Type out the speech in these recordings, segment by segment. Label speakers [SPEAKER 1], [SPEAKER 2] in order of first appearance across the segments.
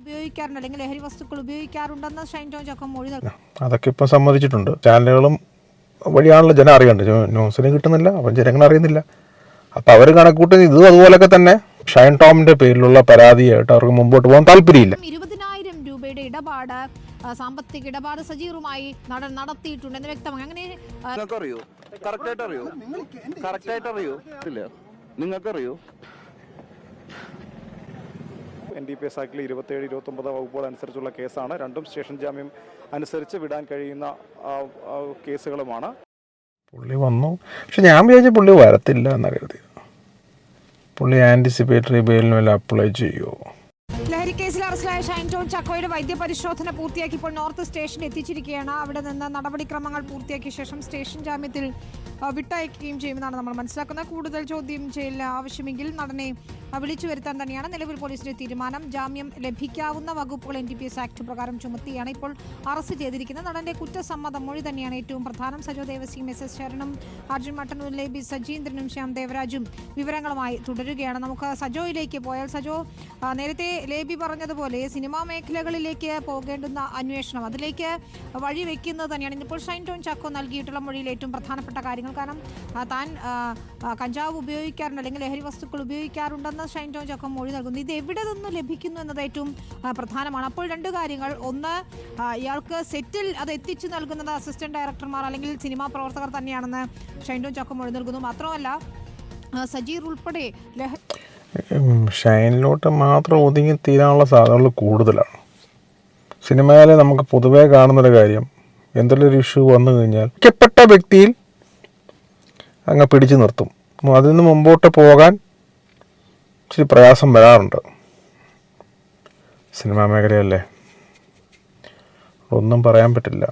[SPEAKER 1] ഉപയോഗിക്കാറുണ്ട് അല്ലെങ്കിൽ ലഹരി വസ്തുക്കൾ ഉപയോഗിക്കാറുണ്ടെന്ന് ഷൈൻ ടോം ചാക്കോ മൊഴി നൽകും.
[SPEAKER 2] അതൊക്കെ ഇപ്പം സമ്മതിച്ചിട്ടുണ്ട്. ചാനലുകളും വഴിയാണല്ലോ ജനം അറിയേണ്ടത്. ന്യൂസിന് കിട്ടുന്നില്ല, അപ്പം ജനങ്ങൾ അറിയുന്നില്ല. അപ്പം അവർ കണക്കൂട്ടുന്ന ഇതും അതുപോലൊക്കെ തന്നെ ഷൈൻ ടോമിൻ്റെ പേരിലുള്ള പരാതിയായിട്ട് അവർക്ക് മുമ്പോട്ട് പോകാൻ താല്പര്യമില്ല.
[SPEAKER 1] 20,000 രൂപയുടെ ഇടപാട്, സാമ്പത്തിക ഇടപാട് സജീറുമായി നടത്തിയിട്ടുണ്ടെന്ന് വ്യക്തമായി. അങ്ങനെ
[SPEAKER 3] നിങ്ങൾക്കറിയോ
[SPEAKER 4] NDPS ആക്ടിലെ 27, 29 വകുപ്പുകൾ അനുസരിച്ചുള്ള കേസാണ്. രണ്ടും സ്റ്റേഷൻ ജാമ്യം അനുസരിച്ച് വിടാൻ കഴിയുന്ന കേസുകളുമാണ്.
[SPEAKER 2] പുള്ളി വന്നു, പക്ഷെ ഞാൻ വിചാരിച്ച പുള്ളി വരത്തില്ല എന്നാണ് കരുതിയത്. പുള്ളി ആൻറ്റിസിപ്പേറ്ററി ബെയിലിന് വല്ല അപ്ലൈ ചെയ്യുമോ?
[SPEAKER 1] ലഹരി കേസിൽ അറസ്റ്റിലായ ഷൈൻ ടോം ചാക്കോയുടെ വൈദ്യപരിശോധന പൂർത്തിയാക്കി ഇപ്പോൾ നോർത്ത് സ്റ്റേഷനിൽ എത്തിച്ചിരിക്കുകയാണ്. അവിടെ നിന്ന് നടപടിക്രമങ്ങൾ പൂർത്തിയാക്കിയ ശേഷം സ്റ്റേഷൻ ജാമ്യത്തിൽ വിട്ടയക്കുകയും ചെയ്യുമെന്നാണ് നമ്മൾ മനസ്സിലാക്കുന്നത്. കൂടുതൽ ചോദ്യം ചെയ്യൽ ആവശ്യമെങ്കിൽ നടനെ വിളിച്ചു വരുത്താൻ തന്നെയാണ് നിലവിൽ പോലീസിന്റെ തീരുമാനം. ജാമ്യം ലഭിക്കാവുന്ന വകുപ്പുകൾ NDPS ആക്ട് പ്രകാരം ചുമത്തിയാണ് ഇപ്പോൾ അറസ്റ്റ് ചെയ്തിരിക്കുന്നത്. നടന്റെ കുറ്റസമ്മത മൊഴി തന്നെയാണ് ഏറ്റവും പ്രധാനം. സജോ ദേവസിയും SS ശരണും അർജുൻ മട്ടന്നൂരിലെ ലേബി സജീന്ദ്രനും ശ്യാം ദേവരാജും വിവരങ്ങളുമായി തുടരുകയാണ്. നമുക്ക് സജോയിലേക്ക് പോയാൽ, സജോ, നേരത്തെ ലേബി പറഞ്ഞതുപോലെ സിനിമാ മേഖലകളിലേക്ക് പോകേണ്ടുന്ന അന്വേഷണം അതിലേക്ക് വഴിവെക്കുന്നത് തന്നെയാണ് ഇന്നിപ്പോൾ ഷൈൻ ടോം ചാക്കോ നൽകിയിട്ടുള്ള മൊഴിയിൽ ഏറ്റവും പ്രധാനപ്പെട്ട കാര്യങ്ങൾ. കാരണം താൻ കഞ്ചാവ് ഉപയോഗിക്കാറുണ്ട് അല്ലെങ്കിൽ ലഹരി വസ്തുക്കൾ ഉപയോഗിക്കാറുണ്ടെന്ന് ഷൈൻ ടോം ചാക്കോ മൊഴി നൽകുന്നു. ഇത് എവിടെ നിന്ന് ലഭിക്കുന്നു എന്നത് ഏറ്റവും പ്രധാനമാണ്. അപ്പോൾ രണ്ട് കാര്യങ്ങൾ: ഒന്ന്, ഇയാൾക്ക് സെറ്റിൽ അത് എത്തിച്ചു നൽകുന്നത് അസിസ്റ്റന്റ് ഡയറക്ടർമാർ അല്ലെങ്കിൽ സിനിമാ പ്രവർത്തകർ തന്നെയാണെന്ന് ഷൈൻ ടോം ചാക്കോ മൊഴി നൽകുന്നു. മാത്രമല്ല സജീർ ഉൾപ്പെടെ
[SPEAKER 2] ഷൈനിലോട്ട് മാത്രം ഒതുങ്ങി തീരാനുള്ള സാധ്യതകൾ കൂടുതലാണ്. സിനിമയിലെ നമുക്ക് പൊതുവേ കാണുന്നൊരു കാര്യം, എന്തെങ്കിലും ഒരു ഇഷ്യൂ വന്നു കഴിഞ്ഞാൽ ഒറ്റപ്പെട്ട വ്യക്തിയിൽ അങ്ങ് പിടിച്ചു നിർത്തും. അതിൽ നിന്ന് മുമ്പോട്ട് പോകാൻ ഇച്ചിരി പ്രയാസം വരാറുണ്ട്. സിനിമാ മേഖലയല്ലേ, ഒന്നും പറയാൻ പറ്റില്ല.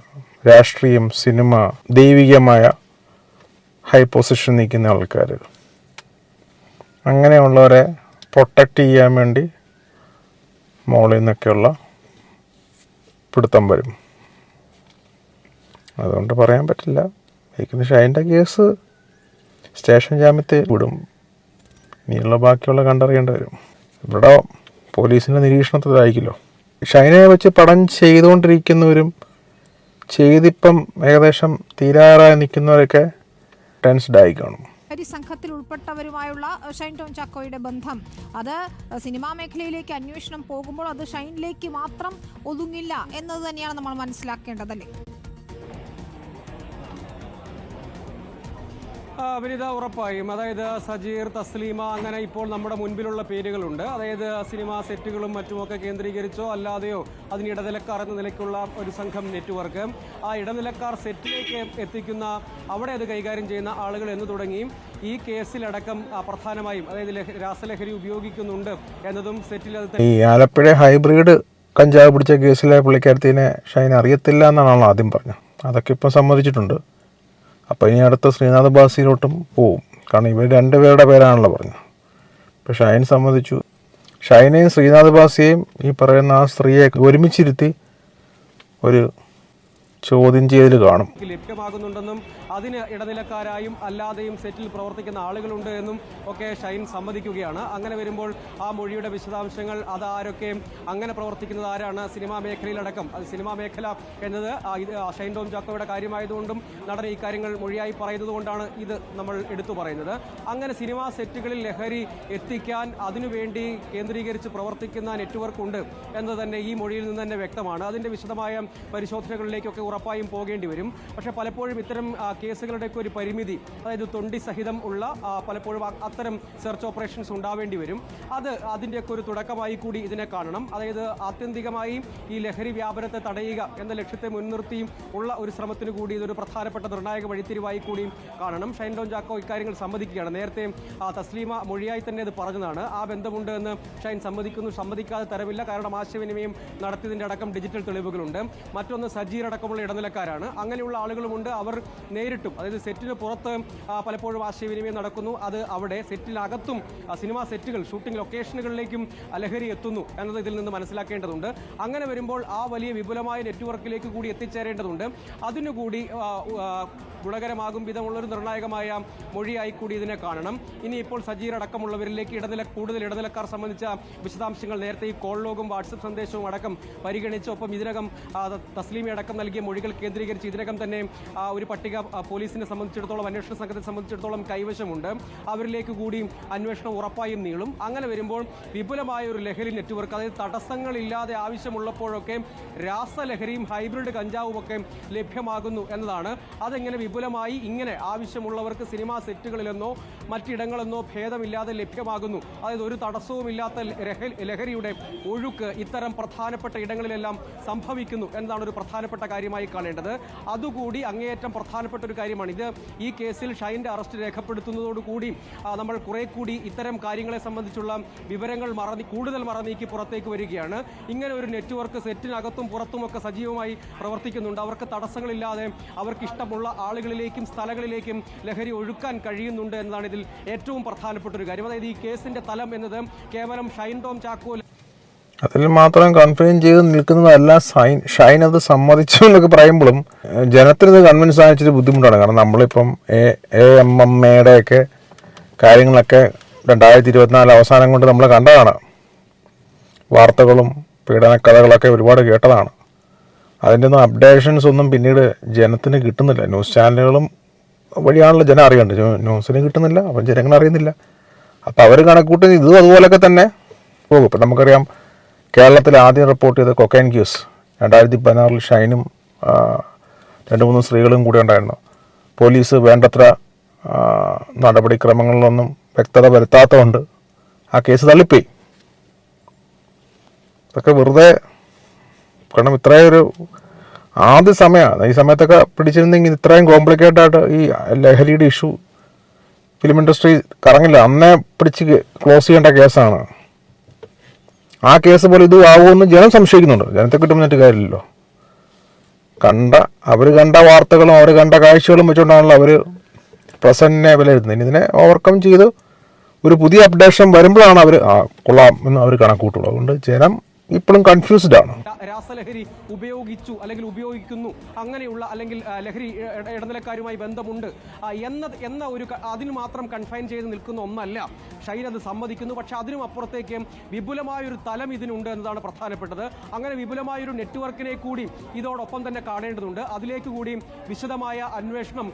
[SPEAKER 2] രാഷ്ട്രീയം, സിനിമ, ദൈവികമായ ഹൈ പൊസിഷൻ നിൽക്കുന്ന ആൾക്കാർ, അങ്ങനെയുള്ളവരെ പ്രൊട്ടക്റ്റ് ചെയ്യാൻ വേണ്ടി മോളിൽ നിന്നൊക്കെയുള്ള പിടുത്തം വരും. അതുകൊണ്ട് പറയാൻ പറ്റില്ല. എനിക്ക് ഷൈൻ്റെ കേസ് സ്റ്റേഷൻ ജാമ്യത്തിൽ വിടും. ഇനിയുള്ള ബാക്കിയുള്ള കണ്ടറിയേണ്ടി വരും. ഇവിടെ പോലീസിൻ്റെ നിരീക്ഷണത്തിലായിരിക്കുമല്ലോ. ഷൈനെ വെച്ച് പടം ചെയ്തുകൊണ്ടിരിക്കുന്നവരും ചെയ്തിപ്പം ഏകദേശം തീരാറായി നിൽക്കുന്നവരൊക്കെ ടെൻസ്ഡ് ആയി കാണും.
[SPEAKER 1] സംഘത്തിൽ ഉൾപ്പെട്ടവരുമായുള്ള ഷൈൻ ടോം ചാക്കോയുടെ ബന്ധം അത് സിനിമാ മേഖലയിലേക്ക് അന്വേഷണം പോകുമ്പോൾ അത് ഷൈനിലേക്ക് മാത്രം ഒതുങ്ങില്ല എന്നത് തന്നെയാണ് നമ്മൾ മനസ്സിലാക്കേണ്ടതല്ലേ?
[SPEAKER 5] വിനിത, ഉറപ്പായും. അതായത് സജീർ, തസ്ലീമ, അങ്ങനെ ഇപ്പോൾ നമ്മുടെ മുൻപിലുള്ള പേരുകളുണ്ട്. അതായത് സിനിമാ സെറ്റുകളും മറ്റുമൊക്കെ കേന്ദ്രീകരിച്ചോ അല്ലാതെയോ അതിന് ഇടനിലക്കാർ എന്ന നിലയ്ക്കുള്ള ഒരു സംഘം നെറ്റ്വർക്ക്, ആ ഇടനിലക്കാർ സെറ്റിലേക്ക് എത്തിക്കുന്ന അവിടെ അത് കൈകാര്യം ചെയ്യുന്ന ആളുകൾ എന്ന് തുടങ്ങിയും ഈ കേസിലടക്കം പ്രധാനമായും അതായത് രാസലഹരി ഉപയോഗിക്കുന്നുണ്ട് എന്നതും സെറ്റിൽ
[SPEAKER 2] ഈ ആലപ്പുഴ ഹൈബ്രിഡ് കഞ്ചാവ് പിടിച്ച കേസിലെ പുള്ളിക്കാരത്തിനെ ഷൈൻ അറിയത്തില്ല എന്നാണല്ലോ ആദ്യം പറഞ്ഞത്. അതൊക്കെ ഇപ്പം സമ്മതിച്ചിട്ടുണ്ട്. അപ്പോൾ ഇനി അടുത്ത ശ്രീനാഥ് ബാസിയിലോട്ടും പോവും. കാരണം ഇവർ രണ്ടുപേരുടെ പേരാണല്ലോ പറഞ്ഞത്. ഇപ്പോൾ ഷൈൻ സമ്മതിച്ചു. ഷൈനെയും ശ്രീനാഥ് ബാസിയെയും ഈ പറയുന്ന ആ സ്ത്രീയെ ഒരുമിച്ചിരുത്തി ഒരു ചോദ്യം ചെയ്യൽ കാണും.
[SPEAKER 5] ലഭ്യമാകുന്നുണ്ടെന്നും അതിന് ഇടനിലക്കാരായും അല്ലാതെയും സെറ്റിൽ പ്രവർത്തിക്കുന്ന ആളുകളുണ്ട് എന്നും ഒക്കെ ഷൈൻ സമ്മതിക്കുകയാണ്. അങ്ങനെ വരുമ്പോൾ ആ മൊഴിയുടെ വിശദാംശങ്ങൾ, അതാരൊക്കെ അങ്ങനെ പ്രവർത്തിക്കുന്നത് ആരാണ്, സിനിമാ മേഖലയിലടക്കം, അത് സിനിമാ മേഖല എന്നത് ഷൈൻ ടോം ചാക്കോയുടെ കാര്യമായതുകൊണ്ടും നടൻ ഈ കാര്യങ്ങൾ മൊഴിയായി പറയുന്നത് കൊണ്ടാണ് ഇത് നമ്മൾ എടുത്തു പറയുന്നത്. അങ്ങനെ സിനിമാ സെറ്റുകളിൽ ലഹരി എത്തിക്കാൻ അതിനുവേണ്ടി കേന്ദ്രീകരിച്ച് പ്രവർത്തിക്കുന്ന നെറ്റ്വർക്ക് ഉണ്ട് എന്ന് തന്നെ ഈ മൊഴിയിൽ നിന്ന് തന്നെ വ്യക്തമാണ്. അതിൻ്റെ വിശദമായ പരിശോധനകളിലേക്കൊക്കെ ഉറപ്പായും പോകേണ്ടി വരും. പക്ഷേ പലപ്പോഴും ഇത്തരം കേസുകളുടെയൊക്കെ ഒരു പരിമിതി, അതായത് തൊണ്ടി സഹിതം ഉള്ള പലപ്പോഴും അത്തരം സെർച്ച് ഓപ്പറേഷൻസ് ഉണ്ടാവേണ്ടി വരും. അതിൻ്റെയൊക്കെ ഒരു തുടക്കമായി കൂടി ഇതിനെ കാണണം. അതായത് ആത്യന്തികമായി ഈ ലഹരി വ്യാപനത്തെ തടയുക എന്ന ലക്ഷ്യത്തെ മുൻനിർത്തിയും ഉള്ള ഒരു ശ്രമത്തിന് കൂടി ഇതൊരു പ്രധാനപ്പെട്ട നിർണായക വഴിത്തിരിവായി കൂടിയും കാണണം. ഷൈൻ ടോം ചാക്കോ ഇക്കാര്യങ്ങൾ സമ്മതിക്കുകയാണ്. നേരത്തെ തസ്ലീമ മൊഴിയായി തന്നെ അത് പറഞ്ഞതാണ്. ആ ബന്ധമുണ്ട് എന്ന് ഷൈൻ സമ്മതിക്കുന്നു. സമ്മതിക്കാതെ തരവില്ല. കാരണം ആശയവിനിമയം നടത്തിയതിൻ്റെ അടക്കം ഡിജിറ്റൽ തെളിവുകളുണ്ട്. മറ്റൊന്ന്, സജീർ അടക്കമുള്ള ഇടനിലക്കാരാണ്. അങ്ങനെയുള്ള ആളുകളുമുണ്ട്. അവർ നേരിട്ടും, അതായത് സെറ്റിന് പുറത്ത് പലപ്പോഴും ആശയവിനിമയം നടക്കുന്നു. അത് അവിടെ സെറ്റിനകത്തും സിനിമാ സെറ്റുകൾ, ഷൂട്ടിംഗ് ലൊക്കേഷനുകളിലേക്കും ലഹരി എത്തുന്നു എന്നത് ഇതിൽ നിന്ന് മനസ്സിലാക്കേണ്ടതുണ്ട്. അങ്ങനെ വരുമ്പോൾ ആ വലിയ വിപുലമായ നെറ്റ്വർക്കിലേക്ക് കൂടി എത്തിച്ചേരേണ്ടതുണ്ട്. അതിനുകൂടി ഗുണകരമാകും വിധമുള്ളൊരു നിർണായകമായ മൊഴിയായി കൂടി ഇതിനെ കാണണം. ഇനിയിപ്പോൾ സജീർ അടക്കമുള്ളവരിലേക്ക് കൂടുതൽ ഇടനിലക്കാർ സംബന്ധിച്ച വിശദാംശങ്ങൾ നേരത്തെ ഈ കോൾ ലോഗും വാട്സപ്പ് സന്ദേശവും അടക്കം പരിഗണിച്ച്, ഒപ്പം ഇതിനകം തസ്ലീമി അടക്കം നൽകിയ മൊഴികൾ കേന്ദ്രീകരിച്ച് ഇതിനകം തന്നെ ഒരു പട്ടിക പോലീസിനെ സംബന്ധിച്ചിടത്തോളം, അന്വേഷണ സംഘത്തെ സംബന്ധിച്ചിടത്തോളം കൈവശമുണ്ട്. അവരിലേക്ക് കൂടി അന്വേഷണം ഉറപ്പായും നീളും. അങ്ങനെ വരുമ്പോൾ വിപുലമായ ഒരു ലഹരി നെറ്റ്വർക്ക്, അതായത് തടസ്സങ്ങളില്ലാതെ ആവശ്യമുള്ളപ്പോഴൊക്കെ രാസലഹരിയും ഹൈബ്രിഡ് കഞ്ചാവും ഒക്കെ ലഭ്യമാകുന്നു എന്നതാണ്. അതെങ്ങനെ വിപുലമായി ഇങ്ങനെ ആവശ്യമുള്ളവർക്ക് സിനിമാ സെറ്റുകളിലെന്നോ മറ്റിടങ്ങളെന്നോ ഭേദമില്ലാതെ ലഭ്യമാകുന്നു. അതായത് ഒരു തടസ്സവുമില്ലാത്ത ലഹരിയുടെ ഒഴുക്ക് ഇത്തരം പ്രധാനപ്പെട്ട ഇടങ്ങളിലെല്ലാം സംഭവിക്കുന്നു എന്നതാണ് ഒരു പ്രധാനപ്പെട്ട കാര്യമായി കാണേണ്ടത്. അതുകൂടി അങ്ങേയറ്റം പ്രധാനപ്പെട്ട ഒരു കാര്യമാണ്. ഇത് ഈ കേസിൽ ഷൈൻ്റെ അറസ്റ്റ് രേഖപ്പെടുത്തുന്നതോടുകൂടി നമ്മൾ കുറെ കൂടി ഇത്തരം കാര്യങ്ങളെ സംബന്ധിച്ചുള്ള വിവരങ്ങൾ കൂടുതൽ മറനീക്കി പുറത്തേക്ക് വരികയാണ്. ഇങ്ങനെ ഒരു നെറ്റ്വർക്ക് സെറ്റിനകത്തും പുറത്തുമൊക്കെ സജീവമായി പ്രവർത്തിക്കുന്നുണ്ട്. അവർക്ക് തടസ്സങ്ങളില്ലാതെ അവർക്ക് ഇഷ്ടമുള്ള ആളുകളിലേക്കും സ്ഥലങ്ങളിലേക്കും ലഹരി ഒഴുക്കാൻ കഴിയുന്നുണ്ട് എന്നതാണ് ഇതിൽ ഏറ്റവും പ്രധാനപ്പെട്ട ഒരു കാര്യം. അതായത് ഈ കേസിന്റെ തലം എന്നത് കേവലം ഷൈൻ ടോം ചാക്കോ
[SPEAKER 2] അതിൽ മാത്രം കൺഫൈൻ ചെയ്ത് നിൽക്കുന്നതല്ല. ഷൈൻ അത് സമ്മതിച്ചു എന്നൊക്കെ പറയുമ്പോഴും ജനത്തിനത് കൺവിൻസ് ആയിച്ചിട്ട് ബുദ്ധിമുട്ടാണ്. കാരണം നമ്മളിപ്പം AMMയുടെയൊക്കെ കാര്യങ്ങളൊക്കെ 2024 അവസാനം കൊണ്ട് നമ്മൾ കണ്ടതാണ്. വാർത്തകളും പീഡനക്കഥകളൊക്കെ ഒരുപാട് കേട്ടതാണ്. അതിൻ്റെ ഒന്നും അപ്ഡേഷൻസ് ഒന്നും പിന്നീട് ജനത്തിന് കിട്ടുന്നില്ല. ന്യൂസ് ചാനലുകളും വഴിയാണല്ലോ ജനം അറിയേണ്ടത്. ന്യൂസിന് കിട്ടുന്നില്ല, അപ്പം ജനങ്ങൾ അറിയുന്നില്ല. അപ്പോൾ അവർ കണക്കൂട്ടുന്നത് ഇതും അതുപോലെയൊക്കെ തന്നെ പോകും. ഇപ്പം നമുക്കറിയാം, കേരളത്തിൽ ആദ്യം റിപ്പോർട്ട് ചെയ്ത കൊക്കൈൻ കേസ് 2016 ഷൈനും 2-3 സ്ത്രീകളും കൂടി ഉണ്ടായിരുന്നു. പോലീസ് വേണ്ടത്ര നടപടിക്രമങ്ങളിലൊന്നും വ്യക്തത വരുത്താത്തതുകൊണ്ട് ആ കേസ് തള്ളിപ്പോയി. ഇതൊക്കെ വെറുതെ, കാരണം ഇത്രയൊരു ആദ്യ സമയമാണ്. ഈ സമയത്തൊക്കെ പിടിച്ചിരുന്നെങ്കിൽ ഇത്രയും കോംപ്ലിക്കേറ്റഡ് ആയിട്ട് ഈ ലഹരിയുടെ ഇഷ്യൂ ഫിലിം ഇൻഡസ്ട്രി കറങ്ങില്ല. അന്നേ പിടിച്ച് ക്ലോസ് ചെയ്യേണ്ട കേസാണ്. ആ കേസ് പോലെ ഇത് ആവുമെന്ന് ജനം സംശയിക്കുന്നുണ്ട്. ജനത്തെ കിട്ടുന്നിട്ട് കാര്യമില്ലല്ലോ. അവർ കണ്ട വാർത്തകളും അവർ കണ്ട കാഴ്ചകളും വെച്ചുകൊണ്ടാണല്ലോ അവർ പ്രസന്റിനെ വിലയിരുത്തുന്നത്. ഇതിനെ ഓവർകം ചെയ്ത് ഒരു പുതിയ അപ്ഡേഷൻ വരുമ്പോഴാണ് അവർ കൊള്ളാം എന്ന് അവർ കണക്കൂട്ടുള്ളൂ. അതുകൊണ്ട് ജനം ഇപ്പോഴും കൺഫ്യൂസ്ഡ് ആണ്.
[SPEAKER 5] രാസലഹരി ഉപയോഗിച്ചു അല്ലെങ്കിൽ ഉപയോഗിക്കുന്നു, അങ്ങനെയുള്ള അല്ലെങ്കിൽ ലഹരി ഇടനിലക്കാരുമായി ബന്ധമുണ്ട് എന്ന ഒരു അതിന് മാത്രം കൺഫൈൻ ചെയ്ത് നിൽക്കുന്ന ഒന്നല്ല ഷൈൻ. അത് സമ്മതിക്കുന്നു. പക്ഷെ അതിനും അപ്പുറത്തേക്ക് വിപുലമായൊരു തലം ഇതിനുണ്ട് എന്നതാണ് പ്രധാനപ്പെട്ടത്. അങ്ങനെ വിപുലമായൊരു നെറ്റ്വർക്കിനെ കൂടി ഇതോടൊപ്പം തന്നെ കാണേണ്ടതുണ്ട്. അതിലേക്ക് കൂടി വിശദമായ അന്വേഷണം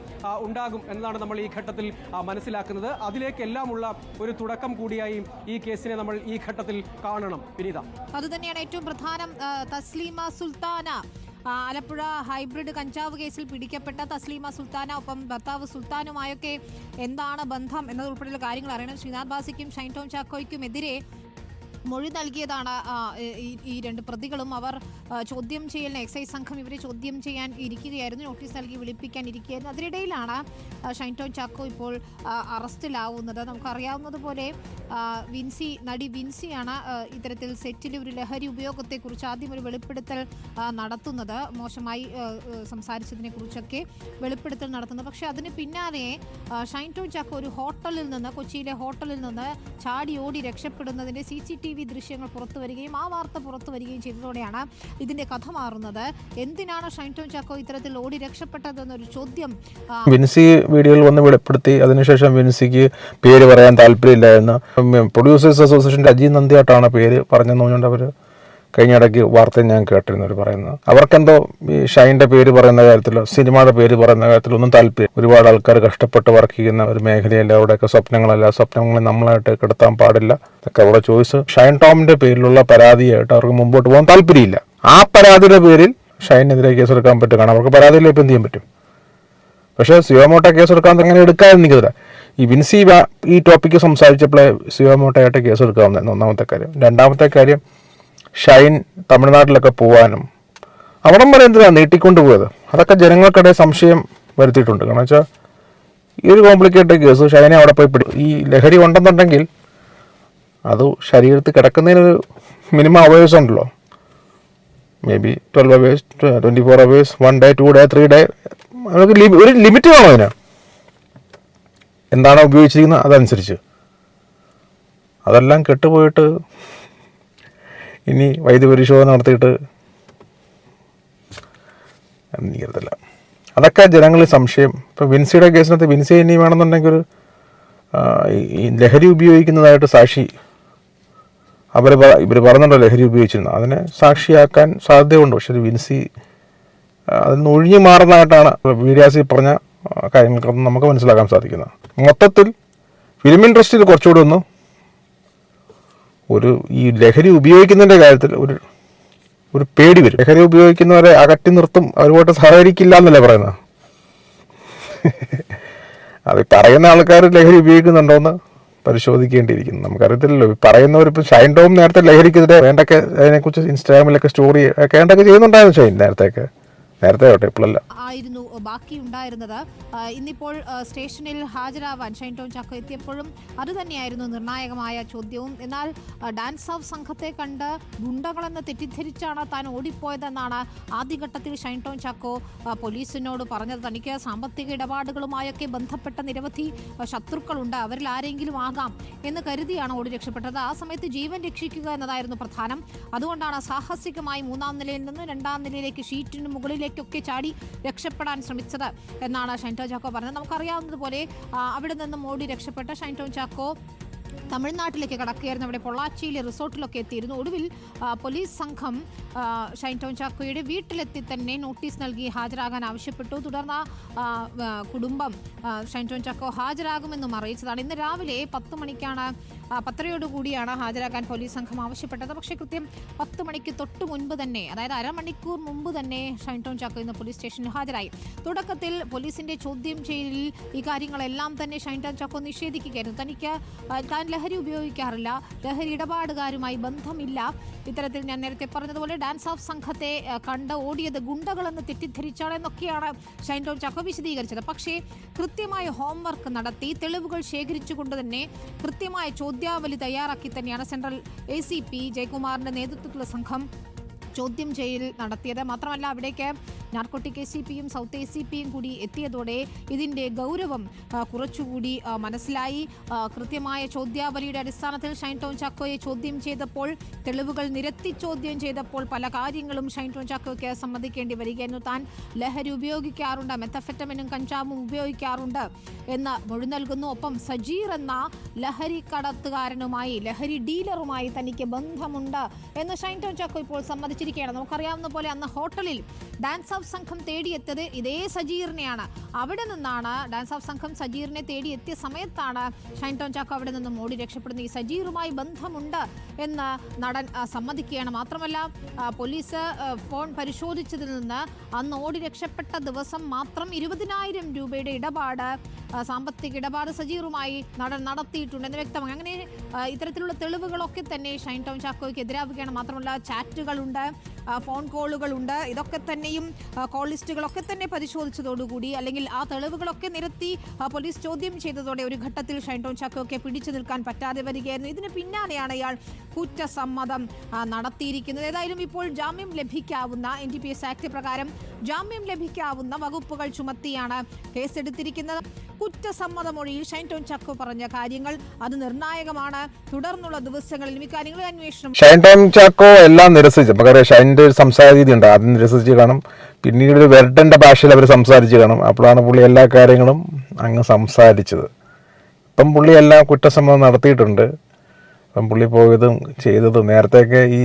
[SPEAKER 5] ഉണ്ടാകും എന്നതാണ് നമ്മൾ ഈ ഘട്ടത്തിൽ മനസ്സിലാക്കുന്നത്. അതിലേക്കെല്ലാമുള്ള ഒരു തുടക്കം കൂടിയായി ഈ കേസിനെ നമ്മൾ ഈ ഘട്ടത്തിൽ കാണണം. വിനീത,
[SPEAKER 1] അതുതന്നെയാണ് ഏറ്റവും പ്രധാനം. തസ്ലീമ സുൽത്താന, ആലപ്പുഴ ഹൈബ്രിഡ് കഞ്ചാവ് കേസിൽ പിടിക്കപ്പെട്ട തസ്ലീമ സുൽത്താന ഒപ്പം ഭർത്താവ് സുൽത്താനുമായൊക്കെ എന്താണ് ബന്ധം എന്നതുൾപ്പെടെയുള്ള കാര്യങ്ങൾ അറിയണം. ശ്രീനാഥ് ബാസിക്കും ഷൈൻ ടോം ചാക്കോയ്ക്കുമെതിരെ മൊഴി നൽകിയതാണ് ഈ 2 പ്രതികളും. അവർ ചോദ്യം ചെയ്യലിന് എക്സൈസ് സംഘം ഇവരെ ചോദ്യം ചെയ്യാൻ ഇരിക്കുകയായിരുന്നു. നോട്ടീസ് നൽകി വിളിപ്പിക്കാൻ ഇരിക്കുകയായിരുന്നു. അതിനിടയിലാണ് ഷൈൻ ടോം ചാക്കോ ഇപ്പോൾ അറസ്റ്റിലാവുന്നത്. നമുക്കറിയാവുന്നതുപോലെ നടി വിൻസിയാണ് ഇത്തരത്തിൽ സെറ്റിൽ ഒരു ലഹരി ഉപയോഗത്തെക്കുറിച്ച് ആദ്യം ഒരു വെളിപ്പെടുത്തൽ നടത്തുന്നത്. മോശമായി സംസാരിച്ചതിനെ കുറിച്ചൊക്കെ വെളിപ്പെടുത്തൽ നടത്തുന്നത്. പക്ഷേ അതിന് പിന്നാലെ ഷൈൻ ടോം ചാക്കോ ഒരു ഹോട്ടലിൽ നിന്ന്, കൊച്ചിയിലെ ഹോട്ടലിൽ നിന്ന് ചാടി ഓടി രക്ഷപ്പെടുന്നതിൻ്റെ CCTV ദൃശ്യങ്ങൾ പുറത്തു വരികയും ആ വാർത്ത പുറത്തു വരികയും ചെയ്തതോടെയാണ് ഇതിന്റെ കഥ മാറുന്നത്. എന്തിനാണ് ഷൈൻ ടോം ചാക്കോ ഇത്തരത്തിൽ ഓടി രക്ഷപ്പെട്ടതെന്നൊരു ചോദ്യം
[SPEAKER 2] വിൻസി വീഡിയോയിൽ വന്ന് വെളിപ്പെടുത്തി. അതിനുശേഷം വിൻസിക്ക് പേര് പറയാൻ താല്പര്യമില്ലായിരുന്നു. പ്രൊഡ്യൂസേഴ്സ് അസോസിയേഷൻ്റെ അജി നന്ദിയായിട്ടാണ് പേര് പറഞ്ഞെന്ന് പറഞ്ഞുകൊണ്ട് അവർ കഴിഞ്ഞിടയ്ക്ക് വാർത്തയിൽ ഞാൻ കേട്ടിരുന്നു അവർ പറയുന്നത്. അവർക്കെന്തോ ഈ ഷൈൻ്റെ പേര് പറയുന്ന കാര്യത്തിലോ സിനിമയുടെ പേര് പറയുന്ന കാര്യത്തിലോ ഒന്നും താല്പര്യം. ഒരുപാട് ആൾക്കാർ കഷ്ടപ്പെട്ട് വർക്ക് ചെയ്യുന്ന ഒരു മേഖലയല്ല. അവിടെയൊക്കെ സ്വപ്നങ്ങളെ നമ്മളായിട്ട് കിടത്താൻ പാടില്ല. ഇതൊക്കെ അവിടെ ചോയ്സ്. ഷൈൻ ടോമിൻ്റെ പേരിലുള്ള പരാതിയായിട്ട് അവർക്ക് മുമ്പോട്ട് പോകാൻ താല്പര്യമില്ല. ആ പരാതിയുടെ പേരിൽ ഷൈനെതിരെ കേസെടുക്കാൻ പറ്റും. കാരണം അവർക്ക് പരാതിയിൽ ഇപ്പം എന്ത് ചെയ്യാൻ പറ്റും. പക്ഷേ സിയോമോട്ട കേസെടുക്കാൻ അങ്ങനെ എടുക്കാതിരിക്കത്തില്ല. ഈ വിൻസി ഈ ടോപ്പിക്ക് സംസാരിച്ചപ്പോഴേ സിയോമോട്ടയായിട്ട് കേസെടുക്കാവുന്നതായിരുന്നു ഒന്നാമത്തെ കാര്യം. രണ്ടാമത്തെ കാര്യം, ഷൈൻ തമിഴ്നാട്ടിലൊക്കെ പോകാനും അവിടം വരെ എന്തിനാണ് നീട്ടിക്കൊണ്ടുപോയത്, അതൊക്കെ ജനങ്ങൾക്കിടെ സംശയം വരുത്തിയിട്ടുണ്ട്. കാരണം വെച്ചാൽ ഈ ഒരു കോംപ്ലിക്കേറ്റഡ് കേസ് ഷൈനെ അവിടെ പോയി ഈ ലഹരി ഉണ്ടെന്നുണ്ടെങ്കിൽ അത് ശരീരത്തിൽ കിടക്കുന്നതിനൊരു മിനിമം അവേഴ്സ് ഉണ്ടല്ലോ. May be 12 hours 24 hours 1 day 2 day 3 day നമുക്ക് ഒരു ലിമിറ്റ് വേണം അതിന്. എന്താണോ ഉപയോഗിച്ചിരിക്കുന്നത് അതനുസരിച്ച്. അതെല്ലാം കെട്ടുപോയിട്ട് ഇനി വൈദ്യപരിശോധന നടത്തിയിട്ട് നീക്കത്തില്ല. അതൊക്കെ ജനങ്ങളിൽ സംശയം. ഇപ്പോൾ വിൻസിയുടെ കേസിനകത്ത് വിൻസി ഇനി വേണമെന്നുണ്ടെങ്കിൽ ഒരു ഈ ലഹരി ഉപയോഗിക്കുന്നതായിട്ട് സാക്ഷി ഇവർ പറയുന്നുണ്ടോ ലഹരി ഉപയോഗിച്ചിരുന്നു, അതിനെ സാക്ഷിയാക്കാൻ സാധ്യതയുണ്ട്. പക്ഷെ വിൻസി അതിൽ നിന്ന് ഒഴിഞ്ഞു മാറുന്നതായിട്ടാണ് വീരാസി പറഞ്ഞ കാര്യങ്ങൾക്കൊന്നും നമുക്ക് മനസ്സിലാക്കാൻ സാധിക്കുന്നത്. മൊത്തത്തിൽ ഫിലിം ഇൻഡസ്ട്രിയിൽ കുറച്ചുകൂടി ഈ ലഹരി ഉപയോഗിക്കുന്നതിൻ്റെ കാര്യത്തിൽ ഒരു പേടി വരും. ലഹരി ഉപയോഗിക്കുന്നവരെ അകറ്റി നിർത്തും, അവരുമായിട്ട് സഹകരിക്കില്ല എന്നല്ലേ പറയുന്നത്. അത് പറയുന്ന ആൾക്കാർ ലഹരി ഉപയോഗിക്കുന്നുണ്ടോയെന്ന് പരിശോധിക്കേണ്ടിയിരിക്കുന്നു. നമുക്കറിയത്തില്ലല്ലോ. പറയുന്നവരിപ്പോൾ ഷൈൻ ടോം നേരത്തെ ലഹരിക്കെതിരെ വേണ്ടൊക്കെ അതിനെക്കുറിച്ച് ഇൻസ്റ്റാഗ്രാമിലൊക്കെ സ്റ്റോറി ഒക്കെ വേണ്ടൊക്കെ ചെയ്യുന്നുണ്ടായിരുന്നു ഷൈൻ നേരത്തെ ആവട്ടെ, ഇപ്പോഴല്ല.
[SPEAKER 1] ആയിരുന്നു ബാക്കി ഉണ്ടായിരുന്നത്. ഇന്നിപ്പോൾ സ്റ്റേഷനിൽ ഹാജരാവാൻ ഷൈൻ ടോം ചാക്കോ എത്തിയപ്പോഴും അതുതന്നെയായിരുന്നു നിർണായകമായ ചോദ്യവും. എന്നാൽ ഡാൻസ് ഓഫ് സംഘത്തെ കണ്ട് ഗുണ്ടകളെന്ന് തെറ്റിദ്ധരിച്ചാണ് താൻ ഓടിപ്പോയതെന്നാണ് ആദ്യഘട്ടത്തിൽ ഷൈൻ ടോം ചാക്കോ പോലീസിനോട് പറഞ്ഞത്. തനിക്ക് സാമ്പത്തിക ഇടപാടുകളുമായൊക്കെ ബന്ധപ്പെട്ട നിരവധി ശത്രുക്കളുണ്ട്, അവരിൽ ആരെങ്കിലും ആകാം എന്ന് കരുതിയാണ് ഓടി രക്ഷപ്പെട്ടത്. ആ സമയത്ത് ജീവൻ രക്ഷിക്കുക എന്നതായിരുന്നു പ്രധാനം. അതുകൊണ്ടാണ് സാഹസികമായി 3ാം നിലയിൽ നിന്ന് 2ാം നിലയിലേക്ക് ഷീറ്റിന് മുകളിലേക്ക് ഒക്കെ ചാടി രക്ഷപ്പെടാൻ ശ്രമിച്ചത് എന്നാണ് ഷൈൻ ടോം ചാക്കോ പറഞ്ഞത്. നമുക്കറിയാവുന്നതുപോലെ അവിടെ നിന്നും ഓടി രക്ഷപ്പെട്ട ഷൈൻ ടോം ചാക്കോ തമിഴ്നാട്ടിലേക്ക് കടക്കുകയായിരുന്നു. അവിടെ പൊള്ളാച്ചിയിലെ റിസോർട്ടിലൊക്കെ എത്തിയിരുന്നു. ഒടുവിൽ പോലീസ് സംഘം ഷൈൻ ടോം ചാക്കോയുടെ വീട്ടിലെത്തി തന്നെ നോട്ടീസ് നൽകി ഹാജരാകാൻ ആവശ്യപ്പെട്ടു. തുടർന്ന് കുടുംബം ഷൈൻ ടോം ചാക്കോ ഹാജരാകുമെന്നും അറിയിച്ചതാണ്. ഇന്ന് രാവിലെ 10 മണിക്കാണ് 10:30 ഹാജരാക്കാൻ പോലീസ് സംഘം ആവശ്യപ്പെട്ടത്. പക്ഷേ കൃത്യം 10 മണിക്ക് തൊട്ട് മുൻപ് തന്നെ, അതായത് അരമണിക്കൂർ മുമ്പ് തന്നെ ഷൈൻ ടോം ചാക്കോ ഇന്ന് പോലീസ് സ്റ്റേഷനിൽ ഹാജരായി. തുടക്കത്തിൽ പോലീസിന്റെ ചോദ്യം ചെയ്യലിൽ ഈ കാര്യങ്ങളെല്ലാം തന്നെ ഷൈൻ ടോം ചാക്കോ നിഷേധിക്കുകയായിരുന്നു. താൻ ലഹരി ഉപയോഗിക്കാറില്ല, ലഹരി ഇടപാടുകാരുമായി ബന്ധമില്ല, ഇത്തരത്തിൽ ഞാൻ നേരത്തെ പറഞ്ഞതുപോലെ ഡാൻസ് ഓഫ് സംഘത്തെ കണ്ട് ഓടിയത് ഗുണ്ടകളെന്ന് തെറ്റിദ്ധരിച്ചാണ് എന്നൊക്കെയാണ് ഷൈൻ ടോം ചാക്കോ വിശദീകരിച്ചത്. പക്ഷേ കൃത്യമായ ഹോംവർക്ക് നടത്തി തെളിവുകൾ ശേഖരിച്ചുകൊണ്ട് തന്നെ കൃത്യമായ ചോദ്യാവലി തയ്യാറാക്കി തന്നെയാണ് സെൻട്രൽ ACP ജയകുമാറിന്റെ നേതൃത്വത്തിലുള്ള സംഘം ചോദ്യം ചെയ്യൽ നടത്തിയത്. മാത്രമല്ല അവിടേക്ക് നാർക്കോട്ടിക് ACPയും സൗത്ത് ACPയും കൂടി എത്തിയതോടെ ഇതിൻ്റെ ഗൗരവം കുറച്ചുകൂടി മനസ്സിലായി. കൃത്യമായ ചോദ്യാവലിയുടെ അടിസ്ഥാനത്തിൽ ഷൈൻ ടോം ചാക്കോയെ ചോദ്യം ചെയ്തപ്പോൾ, തെളിവുകൾ നിരത്തി ചോദ്യം ചെയ്തപ്പോൾ പല കാര്യങ്ങളും ഷൈൻ ടോം ചാക്കോയ്ക്ക് സമ്മതിക്കേണ്ടി വരികയായിരുന്നു. താൻ ലഹരി ഉപയോഗിക്കാറുണ്ട്, മെത്തഫെറ്റമിനും കഞ്ചാവും ഉപയോഗിക്കാറുണ്ട് എന്ന് മൊഴി നൽകുന്നു. ഒപ്പം സജീർ എന്ന ലഹരി കടത്തുകാരനുമായി, ലഹരി ഡീലറുമായി തനിക്ക് ബന്ധമുണ്ട് എന്ന് ഷൈൻ ടോം ചാക്കോ ഇപ്പോൾ സമ്മതിച്ചിരിക്കുകയാണ്. നമുക്കറിയാവുന്ന പോലെ അന്ന് ഹോട്ടലിൽ ഡാൻസ് ഓഫ് സംഘം തേടിയെത്തിയത് ഇതേ സജീറിനെയാണ്. അവിടെ നിന്നാണ് ഡാൻസ് ഓഫ് സംഘം സജീറിനെ തേടിയെത്തിയ സമയത്താണ് ഷൈൻ ടോം ചാക്കോ അവിടെ നിന്നും ഓടി രക്ഷപ്പെടുന്നത്. ഈ സജീറുമായി ബന്ധമുണ്ട് എന്ന് നടൻ സമ്മതിക്കുകയാണ്. മാത്രമല്ല പോലീസ് ഫോൺ പരിശോധിച്ചതിൽ നിന്ന് അന്ന് ഓടി രക്ഷപ്പെട്ട ദിവസം മാത്രം 20,000 രൂപയുടെ സാമ്പത്തിക ഇടപാട് സജീറുമായി നടൻ നടത്തിയിട്ടുണ്ടെന്ന് വ്യക്തമാണ്. അങ്ങനെ ഇത്തരത്തിലുള്ള തെളിവുകളൊക്കെ തന്നെ ഷൈൻ ടോം ചാക്കോയ്ക്ക് എതിരാവുകയാണ്. മാത്രമല്ല ചാറ്റുകളുണ്ട്, ഫോൺ കോളുകളുണ്ട്. ഇതൊക്കെ തന്നെയും കോൾ ലിസ്റ്റുകളൊക്കെ തന്നെ പരിശോധിച്ചതോടുകൂടി, അല്ലെങ്കിൽ ആ തെളിവുകളൊക്കെ നിരത്തി പോലീസ് ചോദ്യം ചെയ്തതോടെ ഒരു ഘട്ടത്തിൽ ഷൈൻ ടോം ചാക്കോയ്ക്ക് പിടിച്ചു നിൽക്കാൻ പറ്റാതെ വരികയായിരുന്നു. ഇതിന് പിന്നാലെയാണ് ഇയാൾ കുറ്റസമ്മതം നടത്തിയിരിക്കുന്നത്. ഏതായാലും ഇപ്പോൾ ജാമ്യം ലഭിക്കാവുന്ന, NDPS ആക്ട് പ്രകാരം ജാമ്യം ലഭിക്കാവുന്ന വകുപ്പുകൾ ചുമത്തിയാണ് കേസെടുത്തിരിക്കുന്നത്. കുറ്റസമ്മത മൊഴിയിൽ ഷൈൻ ടോം ചാക്കോ പറഞ്ഞ കാര്യങ്ങൾ അത് നിർണായകമാണ്. തുടർന്നുള്ള ദിവസങ്ങളിലും ഇക്കാര്യങ്ങൾ അന്വേഷണം.
[SPEAKER 2] ഷൈൻ ടോം ചാക്കോ എല്ലാം നിരസിച്ചു. നമുക്കറിയാം ഷൈൻ്റെ ഒരു സംസാര രീതി ഉണ്ട്, ആദ്യം നിരസിച്ച് കാണും, പിന്നീട് ഒരു വെരട്ടൻ്റെ ഭാഷയിൽ അവർ സംസാരിച്ച് കാണും. അപ്പോഴാണ് പുള്ളി എല്ലാ കാര്യങ്ങളും അങ്ങ് സംസാരിച്ചത്. ഇപ്പം പുള്ളി എല്ലാം കുറ്റസമ്മതം നടത്തിയിട്ടുണ്ട്. ഇപ്പം പുള്ളി പോയതും ചെയ്തതും, നേരത്തെയൊക്കെ ഈ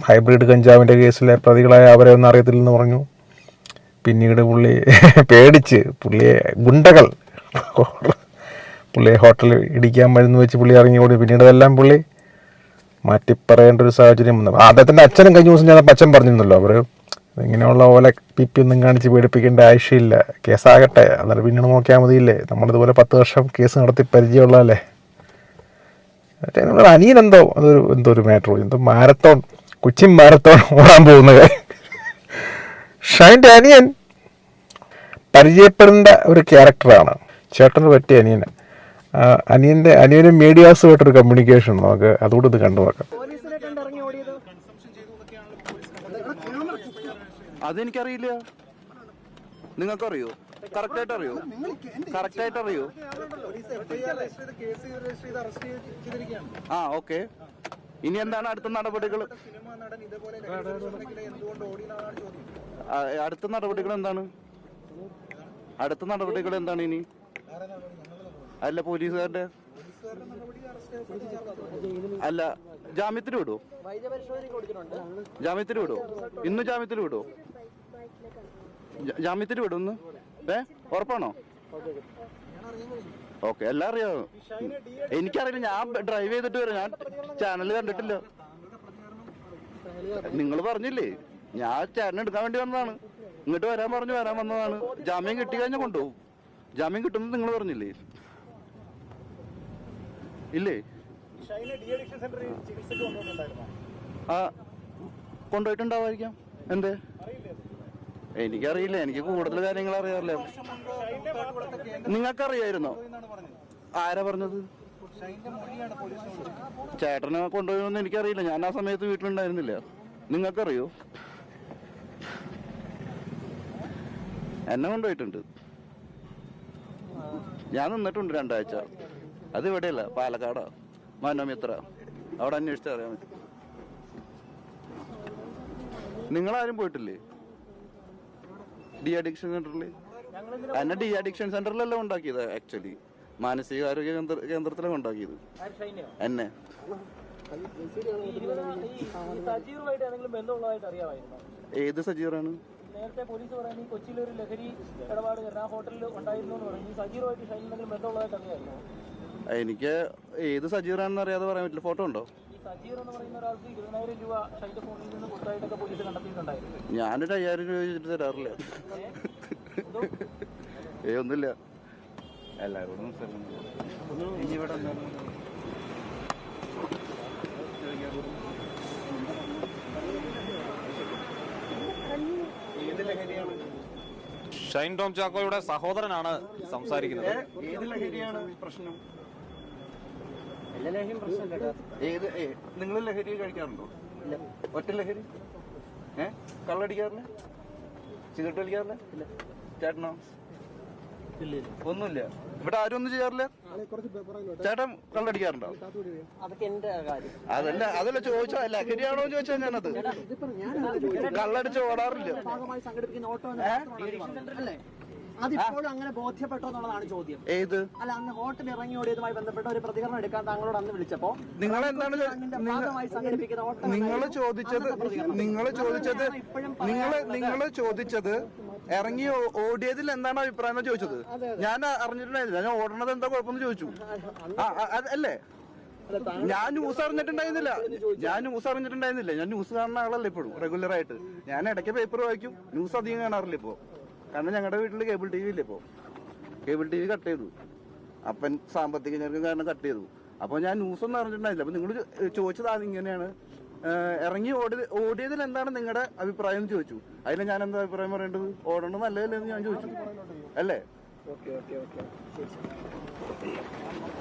[SPEAKER 2] ഹൈബ്രിഡ് കഞ്ചാവിൻ്റെ കേസിലെ പ്രതികളായ അവരെ ഒന്നും അറിയത്തില്ലെന്ന് പറഞ്ഞു. പിന്നീട് പുള്ളി പേടിച്ച് ഗുണ്ടകൾ പുള്ളിയെ ഹോട്ടലിൽ ഇടിക്കാൻ മരുന്ന് വെച്ച് പുള്ളി ഇറങ്ങിയോടി. പിന്നീട് അതെല്ലാം പുള്ളി മാറ്റിപ്പറയേണ്ട ഒരു സാഹചര്യം വന്നു. അദ്ദേഹത്തിൻ്റെ അച്ഛനും കഴിഞ്ഞ ദിവസം ഞാൻ അച്ഛൻ പറഞ്ഞിരുന്നല്ലോ, അവർ ഇങ്ങനെയുള്ള ഓല പിപ്പി ഒന്നും കാണിച്ച് പേടിപ്പിക്കേണ്ട ആവശ്യമില്ല, കേസാകട്ടെ, അന്നേരം പിന്നീട് നോക്കിയാൽ മതിയില്ലേ, നമ്മളിതുപോലെ 10 വർഷം കേസ് നടത്തി പരിചയമുള്ളതല്ലേ. അനിയൻ എന്തോ ഒരു മാറ്റർ, മാരത്തോൺ, കൊച്ചിൻ മാരത്തോൺ ഓടാൻ പോകുന്നത്. ഷൈൻ്റെ അനിയൻ പരിചയപ്പെടേണ്ട ഒരു ക്യാരക്ടറാണ്, ചേട്ടന് പറ്റിയ അനിയന്. അനിയനും മീഡിയാസുമായിട്ടൊരു കമ്മ്യൂണിക്കേഷൻ നമുക്ക് അതുകൂടെ ഇത് കണ്ടു നോക്കാം.
[SPEAKER 3] അതെനിക്കറിയില്ല. നിങ്ങൾക്കറിയോ? കറക്റ്റായിട്ട് അറിയോ? കറക്റ്റായിട്ട് അറിയോ? ആ ഓക്കെ. ഇനി എന്താണ് അടുത്ത നടപടികൾ? അടുത്ത നടപടികൾ എന്താണ്? അടുത്ത നടപടികൾ എന്താണ് ഇനി? അല്ല പോലീസുകാരുടെ അല്ല, ജാമ്യത്തിന് വിടുവോ? ജാമ്യത്തിന് വിടുവോ? ഇന്ന് ജാമ്യത്തിന് വിടുവോ? ജാമ്യത്തിന് വിടും ഇന്ന്? ഉറപ്പാണോ? ഓക്കെ, എല്ലാം അറിയാമോ? എനിക്കറിയില്ല, ഞാൻ ഡ്രൈവ് ചെയ്തിട്ട് വരാം. ഞാൻ ചാനൽ കണ്ടിട്ടില്ല. നിങ്ങൾ പറഞ്ഞില്ലേ, ഞാൻ ചാനൽ എടുക്കാൻ വേണ്ടി വന്നതാണ്. ഇങ്ങോട്ട് വരാൻ പറഞ്ഞു വരാൻ വന്നതാണ്. ജാമ്യം കിട്ടി കഴിഞ്ഞാൽ കൊണ്ടുപോകും. ജാമ്യം കിട്ടുന്നത് നിങ്ങൾ പറഞ്ഞില്ലേ? ഇല്ലേ? ആ കൊണ്ടുപോയിട്ടുണ്ടാവായിരിക്കാം. എന്തേ? എനിക്കറിയില്ല, എനിക്ക് കൂടുതൽ കാര്യങ്ങൾ അറിയാറില്ല. നിങ്ങൾക്കറിയായിരുന്നോ? ആരാ പറഞ്ഞത്? ചേട്ടനെ കൊണ്ടുപോയെന്ന് എനിക്കറിയില്ല. ഞാൻ ആ സമയത്ത് വീട്ടിലുണ്ടായിരുന്നില്ല. നിങ്ങൾക്കറിയോ? എന്നെ കൊണ്ടുപോയിട്ടുണ്ട്. ഞാൻ നിന്നിട്ടുണ്ട് 2 ആഴ്ച. അത് ഇവിടെയല്ല, പാലക്കാടാ, മനോമിത്ര. അവിടെ അന്വേഷിച്ചാൽ അറിയാൻ പറ്റും. നിങ്ങളാരും പോയിട്ടില്ലേ ഡി അഡിക്ഷൻ സെന്ററിൽ? എന്നെ ഡി അഡിക്ഷൻ സെന്ററിലല്ല ഉണ്ടാക്കിയത്. ആക്ച്വലി മാനസികാരോഗ്യ കേന്ദ്രത്തിലാണ് ഉണ്ടാക്കിയത് എന്നെ. ഏത് സജീറാണ്?
[SPEAKER 6] നേരത്തെ പോലീസ് പറയുന്നത് ഈ കൊച്ചിയിൽ ഒരു ലഹരി ഇടപാട് ആ ഹോട്ടലിൽ ഉണ്ടായിരുന്നു എന്ന് പറഞ്ഞു. ഈ സജീറുമായിട്ട് ഷൈൻ എന്തെങ്കിലും ബന്ധമുള്ളതായിട്ട് അറിയാമായിരുന്നു?
[SPEAKER 3] എനിക്ക് ഏത് സജീറാണെന്ന് അറിയാതെ പറയാൻ പറ്റില്ല. ഫോട്ടോ ഉണ്ടോ?
[SPEAKER 6] ഈ സജീർ എന്ന് പറയുന്ന ഒരാൾക്ക് 20,000 രൂപ ഷൈന്റെ ഫോണിൽ നിന്ന് കൊടുത്തായിട്ടൊക്കെ പോലീസ് കണ്ടെത്തിയിട്ടുണ്ടായിരുന്നു.
[SPEAKER 3] ഞാനൊരു 5,000 രൂപ ചോദിച്ചിട്ട് തരാറില്ല. ഒന്നുമില്ല. എല്ലാവരോടും
[SPEAKER 7] ഷൈൻ ടോം ചാക്കോയുടെ സഹോദരനാണ് സംസാരിക്കുന്നത്.
[SPEAKER 3] ഏത് ലഹരിയാണ് പ്രശ്നം? നിങ്ങൾ ലഹരി കഴിക്കാറുണ്ടോ? ഒറ്റ ലഹരി? കള്ളടിക്കാറില്ല? സിഗരറ്റ് വലിക്കാറില്ല? ചേട്ടനോ? ഒന്നുമില്ല. ഇവിടെ ആരും ഒന്നും ചെയ്യാറില്ല. ചേട്ടൻ കള്ളടിക്കാറുണ്ടോ? അതല്ല ചോദിച്ചാ ലഹരിയാണോ ചോദിച്ചാൽ ഞാനത്. കള്ളടിച്ച് ഓടാറില്ല.
[SPEAKER 8] അതിപ്പോഴും അങ്ങനെ ബോധ്യപ്പെട്ടോ എന്നുള്ളതാണ് ചോദ്യം.
[SPEAKER 3] ഏത്?
[SPEAKER 8] അല്ല, അന്ന് ഹോട്ടൽ ഇറങ്ങി ഓടിയതുമായി ബന്ധപ്പെട്ട ഒരു പ്രതികരണം എടുക്കാൻ താങ്കളോട് അന്ന് വിളിച്ചപ്പോ
[SPEAKER 3] നിങ്ങൾ എന്താണ് ചോദിച്ചത് ഇറങ്ങി ഓടിയതിൽ എന്താണ് അഭിപ്രായം ചോദിച്ചത്? ഞാൻ അറിഞ്ഞിട്ടുണ്ടായിരുന്നില്ല. ഞാൻ ഓടണത് എന്താ കുഴപ്പമെന്ന് ചോദിച്ചു. അല്ലേ? ഞാൻ ന്യൂസ് അറിഞ്ഞിട്ടുണ്ടായിരുന്നില്ല. ഞാൻ ന്യൂസ് കാണുന്ന ആളല്ല ഇപ്പോഴും റെഗുലർ ആയിട്ട്. ഞാൻ ഇടയ്ക്ക് പേപ്പർ വായിക്കും. ന്യൂസ് അധികം കാണാറില്ല ഇപ്പോ. കാരണം ഞങ്ങളുടെ വീട്ടിൽ കേബിൾ ടി വി ഇല്ല. ഇപ്പോ കേബിൾ ടി വി കട്ട് ചെയ്തു. അപ്പൻ സാമ്പത്തിക ഞെരുക്കം കാരണം കട്ട് ചെയ്തു. അപ്പോൾ ഞാൻ ന്യൂസ് ഒന്നും അറിഞ്ഞിട്ടുണ്ടായില്ല. അപ്പൊ നിങ്ങൾ ചോദിച്ചത് ഇങ്ങനെയാണ്, ഇറങ്ങി ഓടിയതിൽ എന്താണ് നിങ്ങളുടെ അഭിപ്രായം എന്ന് ചോദിച്ചു. അതിൽ ഞാൻ എന്താ അഭിപ്രായം പറയേണ്ടത്? ഓടണം നല്ലതല്ലേ എന്ന് ഞാൻ ചോദിച്ചു. അല്ലേ?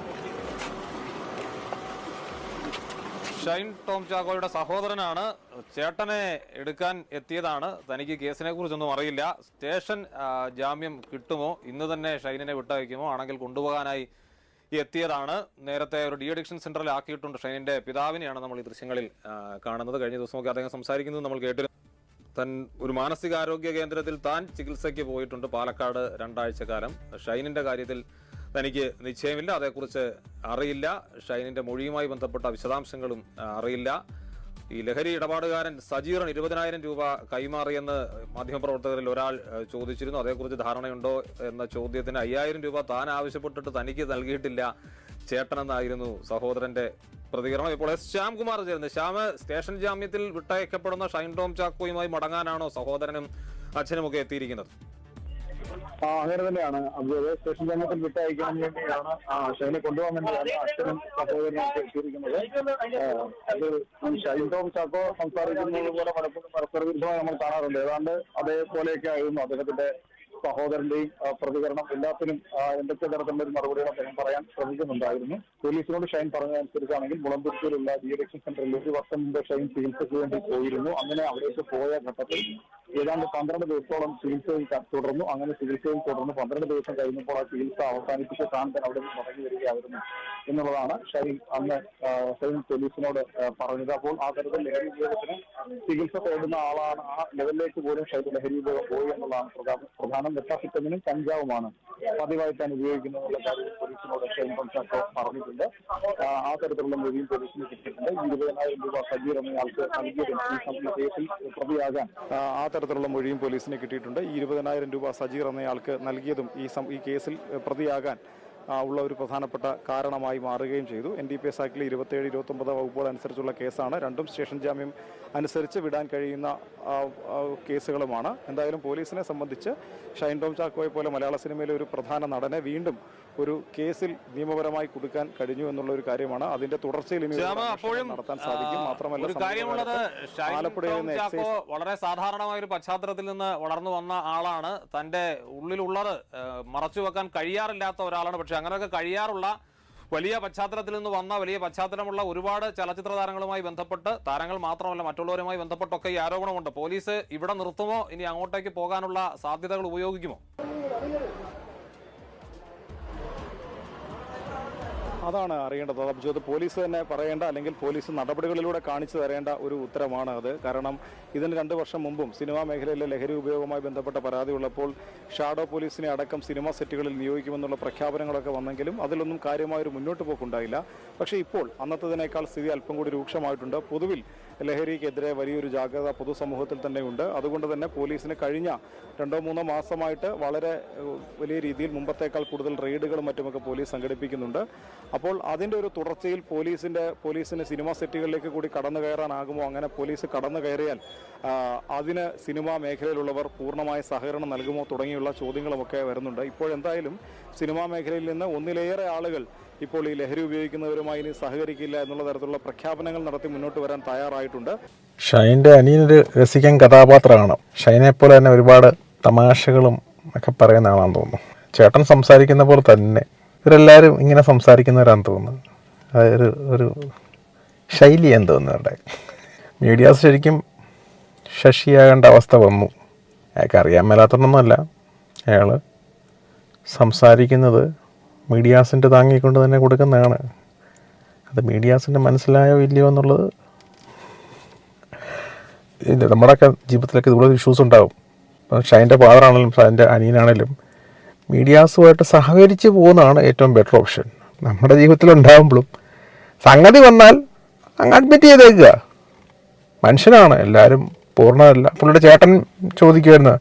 [SPEAKER 7] ഷൈൻ ടോം ചാക്കോയുടെ സഹോദരനാണ്. ചേട്ടനെ എടുക്കാൻ എത്തിയതാണ്. തനിക്ക് കേസിനെ കുറിച്ചൊന്നും അറിയില്ല. സ്റ്റേഷൻ ജാമ്യം കിട്ടുമോ, ഇന്ന് തന്നെ ഷൈനിനെ വിട്ടയക്കുമോ, ആണെങ്കിൽ കൊണ്ടുപോകാനായി എത്തിയതാണ്. നേരത്തെ ഒരു ഡി അഡിക്ഷൻ സെന്ററിൽ ആക്കിയിട്ടുണ്ട്. ഷൈനിന്റെ പിതാവിനെയാണ് നമ്മൾ ഈ ദൃശ്യങ്ങളിൽ കാണുന്നത്. കഴിഞ്ഞ ദിവസമൊക്കെ അദ്ദേഹം സംസാരിക്കുന്നത് നമ്മൾ കേട്ടിരുന്നു. താൻ ഒരു മാനസികാരോഗ്യ കേന്ദ്രത്തിൽ താൻ ചികിത്സയ്ക്ക് പോയിട്ടുണ്ട് പാലക്കാട് 2 ആഴ്ചക്കാലം. ഷൈനിന്റെ കാര്യത്തിൽ തനിക്ക് നിശ്ചയമില്ല, അതേക്കുറിച്ച് അറിയില്ല. ഷൈനിന്റെ മൊഴിയുമായി ബന്ധപ്പെട്ട വിശദാംശങ്ങളും അറിയില്ല. ഈ ലഹരി ഇടപാടുകാരൻ സജീറൻ 20,000 രൂപ കൈമാറിയെന്ന് മാധ്യമപ്രവർത്തകരിൽ ഒരാൾ ചോദിച്ചിരുന്നു. അതേക്കുറിച്ച് ധാരണയുണ്ടോ എന്ന ചോദ്യത്തിന് 5,000 രൂപ താൻ ആവശ്യപ്പെട്ടിട്ട് തനിക്ക് നൽകിയിട്ടില്ല ചേട്ടനെന്നായിരുന്നു സഹോദരന്റെ പ്രതികരണം. ഇപ്പോൾ ശ്യാംകുമാർ ചേർന്ന്. ശ്യാം, സ്റ്റേഷൻ ജാമ്യത്തിൽ വിട്ടയക്കപ്പെടുന്ന ഷൈൻ ടോം ചാക്കോയുമായി മടങ്ങാനാണോ സഹോദരനും അച്ഛനുമൊക്കെ എത്തിയിരിക്കുന്നത്?
[SPEAKER 9] അങ്ങനെ തന്നെയാണ്. അതുപോലെ സ്റ്റേഷൻ ജാമ്യത്തിൽ വിട്ടയക്കാൻ വേണ്ടിയാണ് ഷൈനെ കൊണ്ടുപോകാൻ വേണ്ടിയാണ് അച്ഛനും സഹോദരനൊക്കെ എത്തിയിരിക്കുന്നത്. അത് ഷൈൻ ടോം ചാക്കോ സംസാരിക്കുന്നത് പോലെ പലപ്പോഴും പരസ്പര വിരുദ്ധമായി നമ്മൾ കാണാറുണ്ട്. ഏതാണ്ട് അതേപോലെയൊക്കെ ആയിരുന്നു അദ്ദേഹത്തിന്റെ സഹോദരന്റെയും പ്രതികരണം. എല്ലാത്തിനും എന്തൊക്കെ തരത്തിലുള്ള ഒരു മറുപടികൾ അദ്ദേഹം പറയാൻ ശ്രമിക്കുന്നുണ്ടായിരുന്നു. പോലീസിനോട് ഷൈൻ പറഞ്ഞതനുസരിച്ചാണെങ്കിൽ മുളന്തുരുത്തിയിലുള്ള ഡി അഡിക്ഷൻ സെന്ററിൽ 1 വർഷം മുമ്പ് ഷൈൻ ചികിത്സയ്ക്ക് വേണ്ടി പോയിരുന്നു. അങ്ങനെ അവിടേക്ക് പോയ ഘട്ടത്തിൽ ഏതാണ്ട് 12 ദിവസത്തോളം ചികിത്സയിൽ തുടർന്നു. അങ്ങനെ ചികിത്സയിൽ തുടർന്ന് 12 ദിവസം കഴിഞ്ഞപ്പോൾ ആ ചികിത്സ അവസാനിപ്പിച്ച് താൻ അവിടെ നിന്ന് മടങ്ങി വരികയായിരുന്നു എന്നുള്ളതാണ് ഷൈൻ അന്ന് ഷൈൻ പോലീസിനോട് പറഞ്ഞത്. അപ്പോൾ ആ തരത്തിൽ ലഹരി ഉപയോഗത്തിന് ചികിത്സ തേടുന്ന ആളാണ്. ആ ലെവലിലേക്ക് പോലും ഷൈൻ ലഹരി ഉപയോഗം പോയി എന്നുള്ളതാണ് പ്രധാനം. മെത്താഫെറ്റമിനും കഞ്ചാവുമാണ് പതിവായി താൻ ഉപയോഗിക്കുന്നതെന്നുള്ള കാര്യം പോലീസിനോട് ഷൈൻ ടോം ചാക്കോ പറഞ്ഞിട്ടുണ്ട്. ആ തരത്തിലുള്ള മൊഴിയും പോലീസിന് കിട്ടിയിട്ടുണ്ട്. 20,000 രൂപ സജീർ എന്നയാൾക്ക് നൽകിയതും ഈ കേസിൽ പ്രതിയാകാൻ
[SPEAKER 4] ആ തരത്തിലുള്ള മൊഴിയും പോലീസിന് കിട്ടിയിട്ടുണ്ട്. 20,000 രൂപ സജീർ എന്നയാൾക്ക് നൽകിയതും ഈ കേസിൽ പ്രതിയാകാൻ ഉള്ള ഒരു പ്രധാനപ്പെട്ട കാരണമായി മാറുകയും ചെയ്തു. NDPS ആക്ടിലെ 27, 29 വകുപ്പുകൾ അനുസരിച്ചുള്ള കേസാണ്. രണ്ടും സ്റ്റേഷൻ ജാമ്യം അനുസരിച്ച് വിടാൻ കഴിയുന്ന കേസുകളുമാണ്. എന്തായാലും പോലീസിനെ സംബന്ധിച്ച് ഷൈൻ ടോം ചാക്കോയെ പോലെ മലയാള സിനിമയിലെ ഒരു പ്രധാന നടനെ വീണ്ടും ഒരു കേസിൽ നിയമപരമായി കൊടുക്കാൻ കഴിഞ്ഞു എന്നുള്ള ഒരു കാര്യമാണ്. അതിന്റെ തുടർച്ചയിൽ ഇനി നടത്താൻ സാധിക്കും. മാത്രമല്ല
[SPEAKER 7] വളരെ സാധാരണമായ ഒരു പശ്ചാത്തലത്തിൽ നിന്ന് വളർന്നു വന്ന ആളാണ്. തന്റെ ഉള്ളിലുള്ളത് മറച്ചു വെക്കാൻ കഴിയാറില്ലാത്ത ഒരാളാണ്. പക്ഷെ അങ്ങനെയൊക്കെ കഴിയാറുള്ള വലിയ പശ്ചാത്തലത്തിൽ നിന്ന് വന്ന വലിയ പശ്ചാത്തലമുള്ള ഒരുപാട് ചലച്ചിത്ര താരങ്ങളുമായി ബന്ധപ്പെട്ട്, താരങ്ങൾ മാത്രമല്ല മറ്റുള്ളവരുമായി ബന്ധപ്പെട്ടൊക്കെ ഈ ആരോപണമുണ്ട്. പോലീസ് ഇവിടെ നിർത്തുമോ, ഇനി അങ്ങോട്ടേക്ക് പോകാനുള്ള സാധ്യതകൾ ഉപയോഗിക്കുമോ?
[SPEAKER 4] അതാണ് അറിയേണ്ടത്. അത് പോലീസ് തന്നെ പറയേണ്ട, അല്ലെങ്കിൽ പോലീസ് നടപടികളിലൂടെ കാണിച്ചു തരേണ്ട ഒരു ഉത്തരമാണ് അത്. കാരണം ഇതിന് 2 വർഷം മുമ്പും സിനിമാ മേഖലയിലെ ലഹരി ഉപയോഗവുമായി ബന്ധപ്പെട്ട പരാതി ഉള്ളപ്പോൾ ഷാഡോ പോലീസിനെ അടക്കം സിനിമാ സെറ്റുകളിൽ നിയോഗിക്കുമെന്നുള്ള പ്രഖ്യാപനങ്ങളൊക്കെ വന്നെങ്കിലും അതിലൊന്നും കാര്യമായൊരു മുന്നോട്ട് പോക്കുണ്ടായില്ല. പക്ഷേ ഇപ്പോൾ അന്നത്തതിനേക്കാൾ സ്ഥിതി അല്പം കൂടി രൂക്ഷമായിട്ടുണ്ട്. പൊതുവിൽ ലഹരിക്കെതിരെ വലിയൊരു ജാഗ്രത പൊതുസമൂഹത്തിൽ തന്നെയുണ്ട്. അതുകൊണ്ട് തന്നെ പോലീസിന് കഴിഞ്ഞ 2-3 മാസമായിട്ട് വളരെ വലിയ രീതിയിൽ മുമ്പത്തേക്കാൾ കൂടുതൽ റെയ്ഡുകളും മറ്റുമൊക്കെ പോലീസ് സംഘടിപ്പിക്കുന്നുണ്ട്. അപ്പോൾ അതിൻ്റെ ഒരു തുടർച്ചയിൽ പോലീസിന് സിനിമാ സെറ്റുകളിലേക്ക് കൂടി കടന്നു കയറാനാകുമോ? അങ്ങനെ പോലീസ് കടന്നു കയറിയാൽ അതിന് സിനിമാ മേഖലയിലുള്ളവർ പൂർണ്ണമായ സഹകരണം നൽകുമോ തുടങ്ങിയുള്ള ചോദ്യങ്ങളുമൊക്കെ വരുന്നുണ്ട്. ഇപ്പോഴെന്തായാലും സിനിമാ മേഖലയിൽ നിന്ന് ഒന്നിലേറെ ആളുകൾ ഇപ്പോൾ ഈ ലഹരി ഉപയോഗിക്കുന്നവരുമായി ഇനി സഹകരിക്കില്ല എന്നുള്ള തരത്തിലുള്ള പ്രഖ്യാപനങ്ങൾ നടത്തി മുന്നോട്ട് വരാൻ തയ്യാറായിട്ടുണ്ട്.
[SPEAKER 2] ഷൈൻ്റെ അനിയനൊരു രസികൻ കഥാപാത്രമാണ്. ഷൈനെ പോലെ തന്നെ ഒരുപാട് തമാശകളും ഒക്കെ പറയുന്ന ആളാണെന്ന് തോന്നുന്നു. ചേട്ടൻ സംസാരിക്കുന്ന പോലെ തന്നെ ഇവരെല്ലാവരും ഇങ്ങനെ സംസാരിക്കുന്നവരാണെന്ന് തോന്നുന്നു. അതൊരു ഒരു ശൈലിയാന്ന് തോന്നുന്നു അവരുടെ. മീഡിയാസ് ശരിക്കും ശശിയാകേണ്ട അവസ്ഥ വന്നു. അയാൾക്ക് അറിയാൻ മേലാത്തതൊന്നുമല്ല. അയാൾ സംസാരിക്കുന്നത് മീഡിയാസിൻ്റെ താങ്ങിക്കൊണ്ട് തന്നെ കൊടുക്കുന്നതാണ്. അത് മീഡിയാസിൻ്റെ മനസ്സിലായോ ഇല്ലയോ എന്നുള്ളത് നമ്മുടെയൊക്കെ ജീവിതത്തിലൊക്കെ ഇതുപോലെ ഇഷ്യൂസ് ഉണ്ടാകും. ഷൈൻ്റെ ഫാദറാണെങ്കിലും ഷൈൻ്റെ അനിയനാണെങ്കിലും മീഡിയാസുമായിട്ട് സഹകരിച്ച് പോകുന്നതാണ് ഏറ്റവും ബെറ്റർ ഓപ്ഷൻ. നമ്മുടെ ജീവിതത്തിലുണ്ടാകുമ്പോഴും സംഗതി വന്നാൽ അങ്ങ് അഡ്മിറ്റ് ചെയ്തേക്കുക. മനുഷ്യനാണ്, എല്ലാവരും പൂർണ്ണമല്ല. പുള്ളിയുടെ ചേട്ടൻ ചോദിക്കുമായിരുന്നു,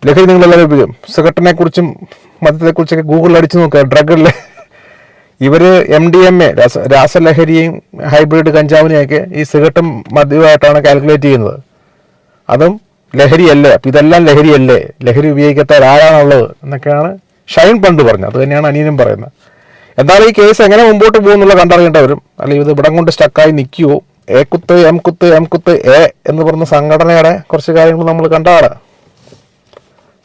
[SPEAKER 2] ലഹരി നിങ്ങളെല്ലാവരും ഉപയോഗിക്കും, സിഗരറ്റിനെ കുറിച്ചും മദ്യത്തെക്കുറിച്ചൊക്കെ ഗൂഗിളിൽ അടിച്ചു നോക്കുക. ഡ്രഗിലെ ഇവർ MDMA രാസലഹരിയും ഹൈബ്രിഡ് കഞ്ചാവിനെയൊക്കെ ഈ സിഗരറ്റും മദ്യവുമായിട്ടാണ് കാൽക്കുലേറ്റ് ചെയ്യുന്നത്. അതും ലഹരിയല്ലേ, അപ്പം ഇതെല്ലാം ലഹരിയല്ലേ, ലഹരി ഉപയോഗിക്കാത്ത ആരാണുള്ളത് എന്നൊക്കെയാണ് ഷൈൻ പണ്ട് പറഞ്ഞത്. അത് തന്നെയാണ് അനിയനും പറയുന്നത്. എന്തായാലും ഈ കേസ് എങ്ങനെ മുമ്പോട്ട് പോകുന്നുള്ള കണ്ടറിയേണ്ടവരും, അല്ലെങ്കിൽ ഇത് ഇവിടം കൊണ്ട് സ്റ്റക്കായി നിൽക്കുമോ. കുത്ത് എം കുത്ത് എ എന്ന് പറഞ്ഞ സംഘടനയുടെ കുറച്ച് കാര്യങ്ങൾ നമ്മൾ കണ്ടാണ്.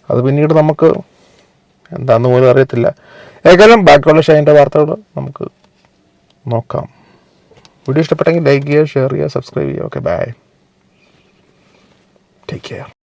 [SPEAKER 2] അത് പിന്നീട് നമുക്ക് എന്താണെന്ന് പോലും അറിയത്തില്ല. ഏതായാലും ബാക്കിയുള്ള ഷൈൻ്റെ വാർത്തകൾ നമുക്ക് നോക്കാം. വീഡിയോ ഇഷ്ടപ്പെട്ടെങ്കിൽ ലൈക്ക് ചെയ്യുക, ഷെയർ ചെയ്യുക, സബ്സ്ക്രൈബ് ചെയ്യുക. Okay, bye, take care.